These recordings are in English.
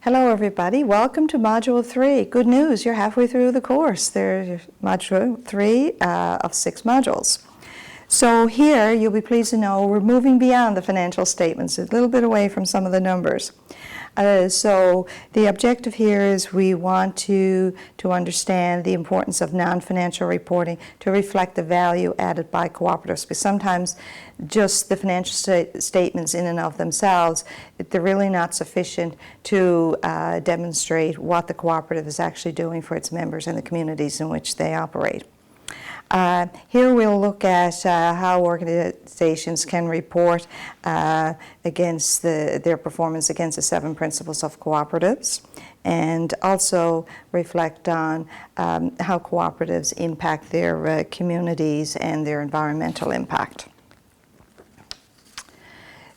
Hello everybody, welcome to Module 3. Good news, you're halfway through the course. There's Module 3 of 6 modules. So here, you'll be pleased to know we're moving beyond the financial statements, a little bit away from some of the numbers. So the objective here is we want to understand the importance of non-financial reporting to reflect the value added by cooperatives. Because sometimes just the financial statements in and of themselves, they're really not sufficient to demonstrate what the cooperative is actually doing for its members and the communities in which they operate. Here we'll look at how organizations can report against their performance against the 7 principles of cooperatives, and also reflect on how cooperatives impact their communities and their environmental impact.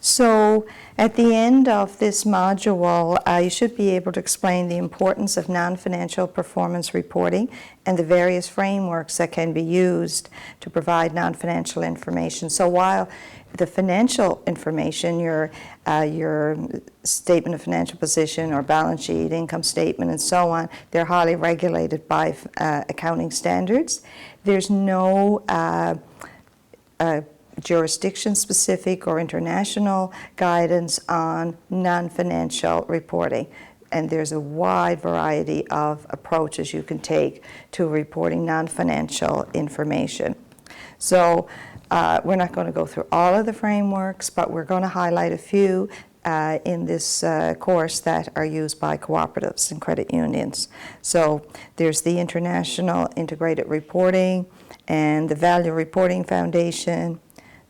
So at the end of this module, you should be able to explain the importance of non-financial performance reporting and the various frameworks that can be used to provide non-financial information. So while the financial information, your statement of financial position or balance sheet, income statement, and so on, they're highly regulated by accounting standards. There's no jurisdiction-specific or international guidance on non-financial reporting. And there's a wide variety of approaches you can take to reporting non-financial information. So we're not going to go through all of the frameworks, but we're going to highlight a few in this course that are used by cooperatives and credit unions. So there's the International Integrated Reporting and the Value Reporting Foundation.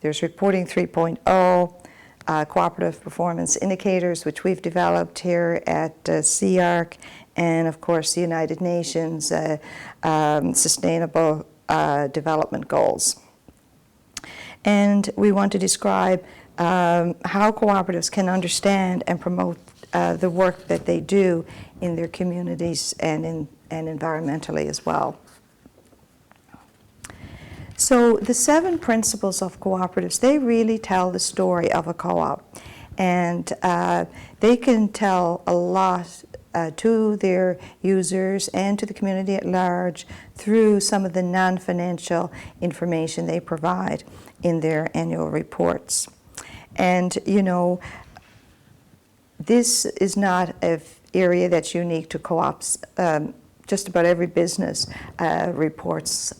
There's Reporting 3.0, Cooperative Performance Indicators, which we've developed here at CEARC, and of course the United Nations Sustainable Development Goals. And we want to describe how cooperatives can understand and promote the work that they do in their communities and environmentally as well. So the 7 principles of cooperatives, they really tell the story of a co-op, and they can tell a lot to their users and to the community at large through some of the non-financial information they provide in their annual reports. And you know, this is not an area that's unique to co-ops. Just about every business reports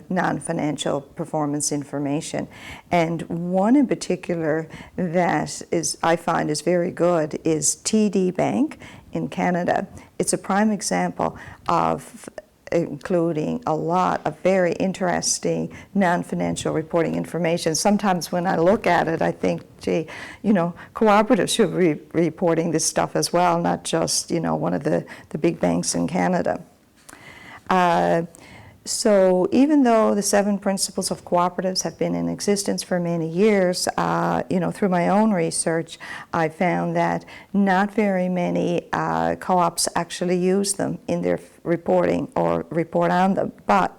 non-financial performance information. And one in particular that I find is very good is TD Bank in Canada. It's a prime example of including a lot of very interesting non-financial reporting information. Sometimes when I look at it, I think, gee, you know, cooperatives should be reporting this stuff as well, not just, you know, one of the big banks in Canada. So even though the 7 principles of cooperatives have been in existence for many years, you know, through my own research, I found that not very many co-ops actually use them in their reporting or report on them. But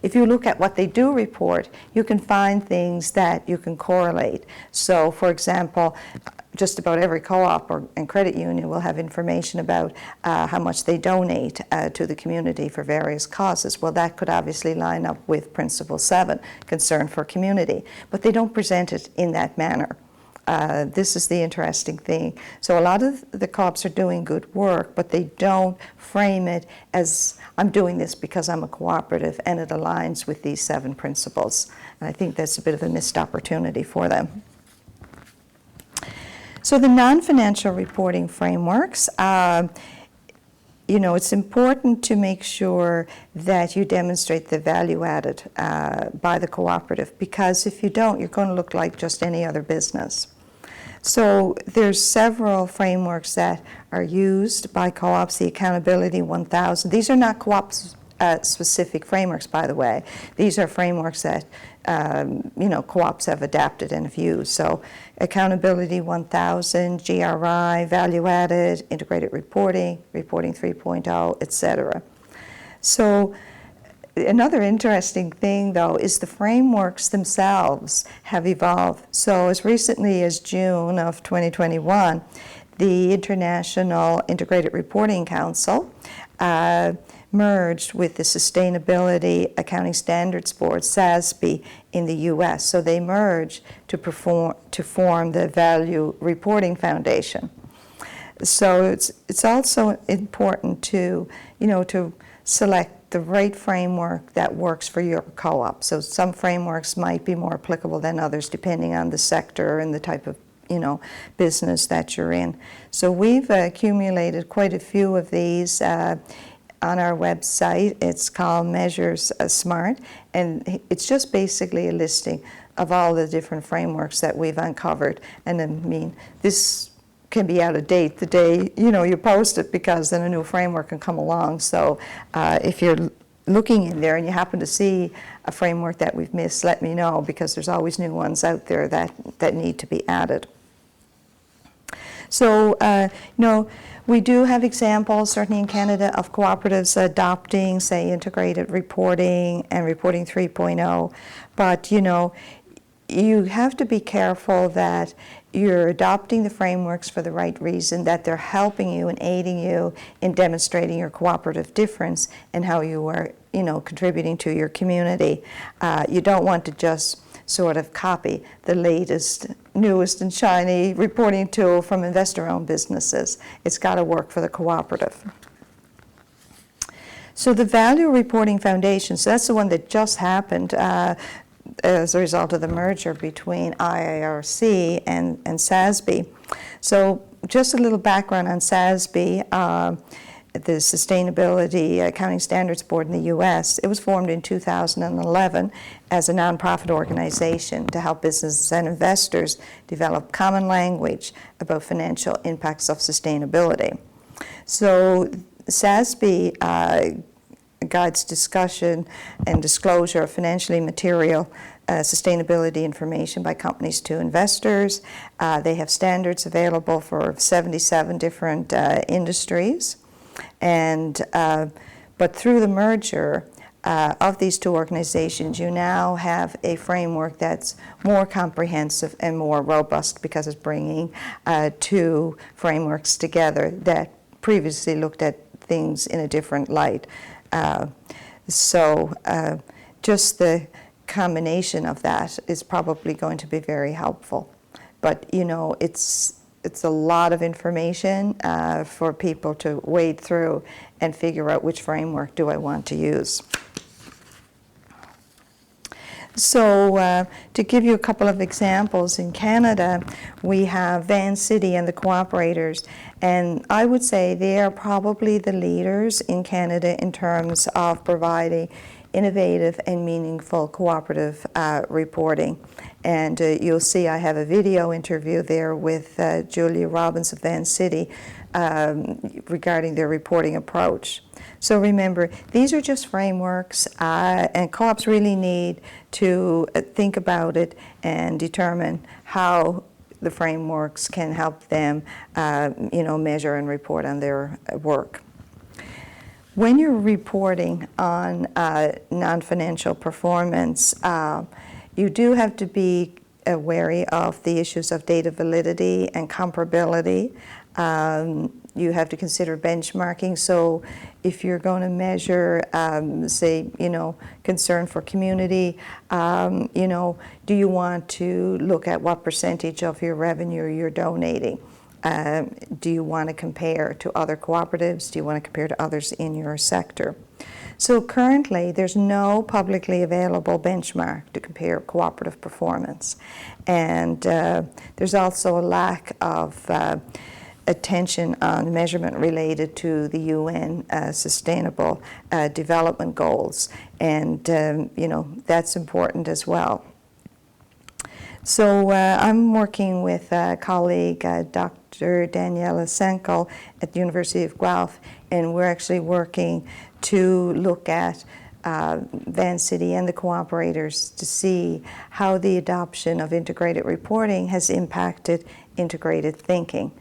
if you look at what they do report, you can find things that you can correlate. So, for example, just about every co-op and credit union will have information about how much they donate to the community for various causes. Well, that could obviously line up with Principle 7, concern for community, but they don't present it in that manner. This is the interesting thing. So a lot of the co-ops are doing good work, but they don't frame it as, I'm doing this because I'm a cooperative and it aligns with these 7 principles. And I think that's a bit of a missed opportunity for them. So the non-financial reporting frameworks, you know, it's important to make sure that you demonstrate the value added by the cooperative, because if you don't, you're going to look like just any other business. So there's several frameworks that are used by co-ops, the Accountability 1000. These are not co-ops specific frameworks, by the way. These are frameworks that you know, co-ops have adapted and have used. So Accountability 1000, GRI, Value Added, Integrated Reporting, Reporting 3.0, etc. So another interesting thing, though, is the frameworks themselves have evolved. So as recently as June of 2021, the International Integrated Reporting Council merged with the Sustainability Accounting Standards Board, SASB, in the U.S. So they merged to form the Value Reporting Foundation. So it's also important to, to select the right framework that works for your co-op. So some frameworks might be more applicable than others depending on the sector and the type of business that you're in. So we've accumulated quite a few of these on our website. It's called Measures Smart, and it's just basically a listing of all the different frameworks that we've uncovered. And I mean, this can be out of date the day you post it, because then a new framework can come along. So if you're looking in there and you happen to see a framework that we've missed, let me know, because there's always new ones out there that need to be added. So, we do have examples, certainly in Canada, of cooperatives adopting, say, integrated reporting and reporting 3.0. But, you have to be careful that you're adopting the frameworks for the right reason, that they're helping you and aiding you in demonstrating your cooperative difference and how you are, contributing to your community. You don't want to just sort of copy the latest, newest and shiny reporting tool from investor-owned businesses. It's got to work for the cooperative. So the Value Reporting Foundation, so that's the one that just happened as a result of the merger between IIRC and SASB. So just a little background on SASB. The Sustainability Accounting Standards Board in the U.S., it was formed in 2011 as a nonprofit organization to help businesses and investors develop common language about financial impacts of sustainability. So SASB guides discussion and disclosure of financially material sustainability information by companies to investors. They have standards available for 77 different industries. And but through the merger of these two organizations, you now have a framework that's more comprehensive and more robust, because it's bringing two frameworks together that previously looked at things in a different light. So just the combination of that is probably going to be very helpful. But it's a lot of information for people to wade through and figure out which framework do I want to use. So to give you a couple of examples, in Canada we have Vancity and the Cooperators, and I would say they are probably the leaders in Canada in terms of providing innovative and meaningful cooperative reporting. And you'll see I have a video interview there with Julia Robbins of Vancity regarding their reporting approach. So remember, these are just frameworks, and co-ops really need to think about it and determine how the frameworks can help them, measure and report on their work. When you're reporting on non-financial performance, you do have to be wary of the issues of data validity and comparability. You have to consider benchmarking. So if you're going to measure, say, concern for community, do you want to look at what percentage of your revenue you're donating? Do you want to compare to other cooperatives? Do you want to compare to others in your sector? So currently, there's no publicly available benchmark to compare cooperative performance. And there's also a lack of attention on measurement related to the UN Sustainable Development Goals. And, that's important as well. So I'm working with a colleague, Dr. Daniela Senkel at the University of Guelph, and we're actually working to look at Vancity and the Cooperators to see how the adoption of integrated reporting has impacted integrated thinking.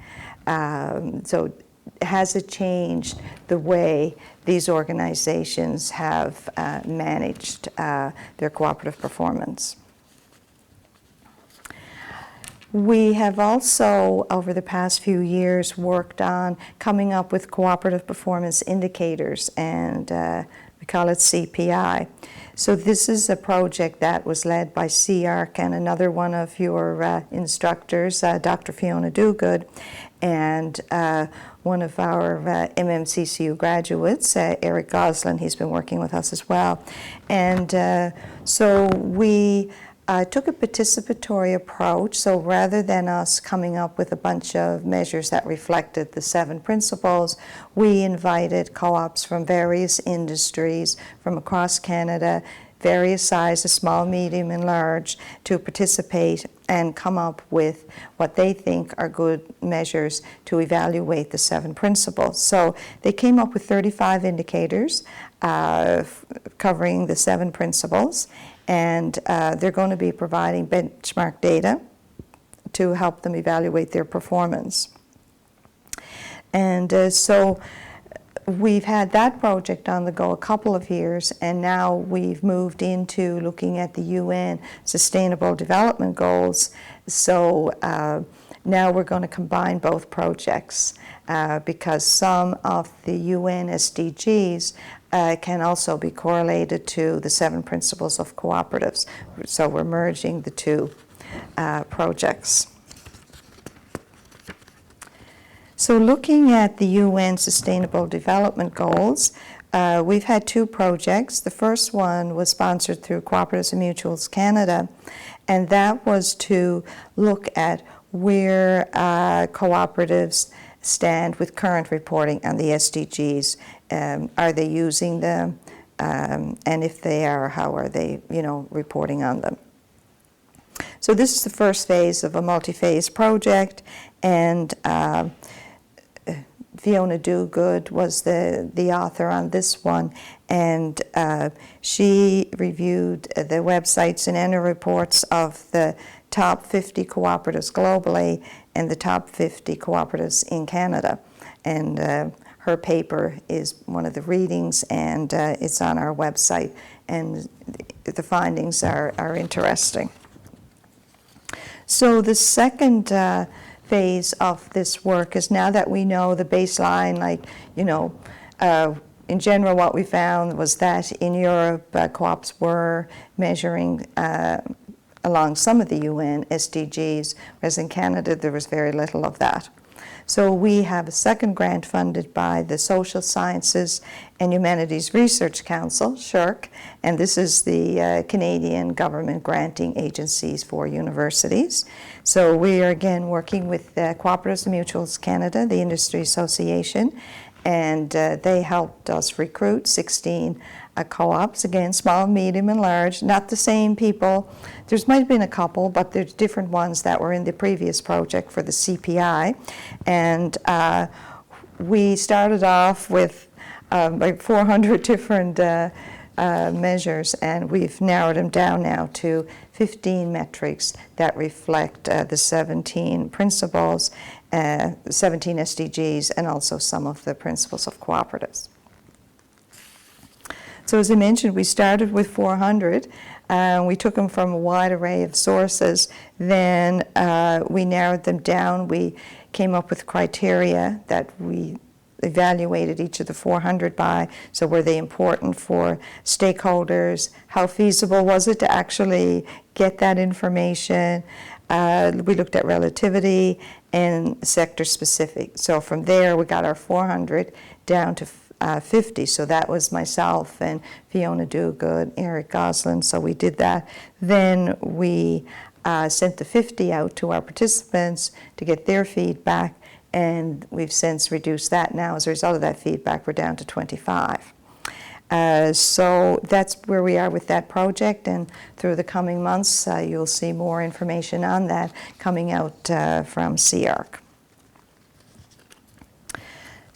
So has it changed the way these organizations have managed their cooperative performance? We have also, over the past few years, worked on coming up with cooperative performance indicators, and we call it CPI. So this is a project that was led by CEARC and another one of your instructors, Dr. Fiona Dogood, and one of our MMCCU graduates, Eric Goslin. He's been working with us as well. And so we took a participatory approach. So rather than us coming up with a bunch of measures that reflected the 7 principles, we invited co-ops from various industries from across Canada, various sizes, small, medium, and large, to participate and come up with what they think are good measures to evaluate the 7 principles. So they came up with 35 indicators covering the 7 principles, and they're going to be providing benchmark data to help them evaluate their performance. And so we've had that project on the go a couple of years, and now we've moved into looking at the UN Sustainable Development Goals. So now we're going to combine both projects because some of the UN SDGs can also be correlated to the 7 principles of cooperatives. So we're merging the two projects. So looking at the UN Sustainable Development Goals, we've had 2 projects. The first one was sponsored through Cooperatives and Mutuals Canada, and that was to look at where cooperatives stand with current reporting on the SDGs. Are they using them? And if they are, how are they, reporting on them? So this is the first phase of a multi-phase project, and Fiona Dogood was the author on this one, and she reviewed the websites and annual reports of the top 50 cooperatives globally and the top 50 cooperatives in Canada. And her paper is one of the readings, and it's on our website, and the findings are interesting. So the second phase of this work is, now that we know the baseline, in general what we found was that in Europe co-ops were measuring along some of the UN SDGs, whereas in Canada there was very little of that. So we have a second grant funded by the Social Sciences and Humanities Research Council, SSHRC, and this is the Canadian government granting agencies for universities. So we are again working with Cooperatives and Mutuals Canada, the industry association, and they helped us recruit 16 co-ops, again, small, medium, and large, not the same people. There might have been a couple, but there's different ones that were in the previous project for the CPI. And we started off with like 400 different measures, and we've narrowed them down now to 15 metrics that reflect the 17 principles, 17 SDGs, and also some of the principles of cooperatives. So as I mentioned, we started with 400. We took them from a wide array of sources. Then we narrowed them down. We came up with criteria that we evaluated each of the 400 by. So were they important for stakeholders? How feasible was it to actually get that information? We looked at relativity and sector specific. So from there, we got our 400 down to 50. So that was myself and Fiona Dogood, Eric Goslin. So we did that. Then we sent the 50 out to our participants to get their feedback, and we've since reduced that now. As a result of that feedback, we're down to 25. So that's where we are with that project, and through the coming months you'll see more information on that coming out from CEARC.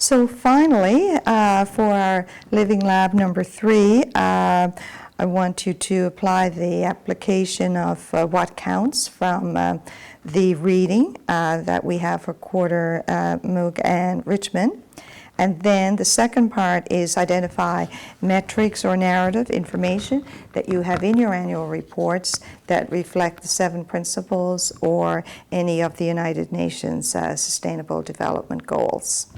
So finally, for our Living Lab number 3, I want you to apply the application of what counts from the reading that we have for Quarter, Moog, and Richmond. And then the second part is identify metrics or narrative information that you have in your annual reports that reflect the 7 principles or any of the United Nations Sustainable Development Goals.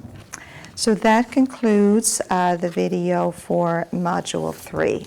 So that concludes the video for Module 3.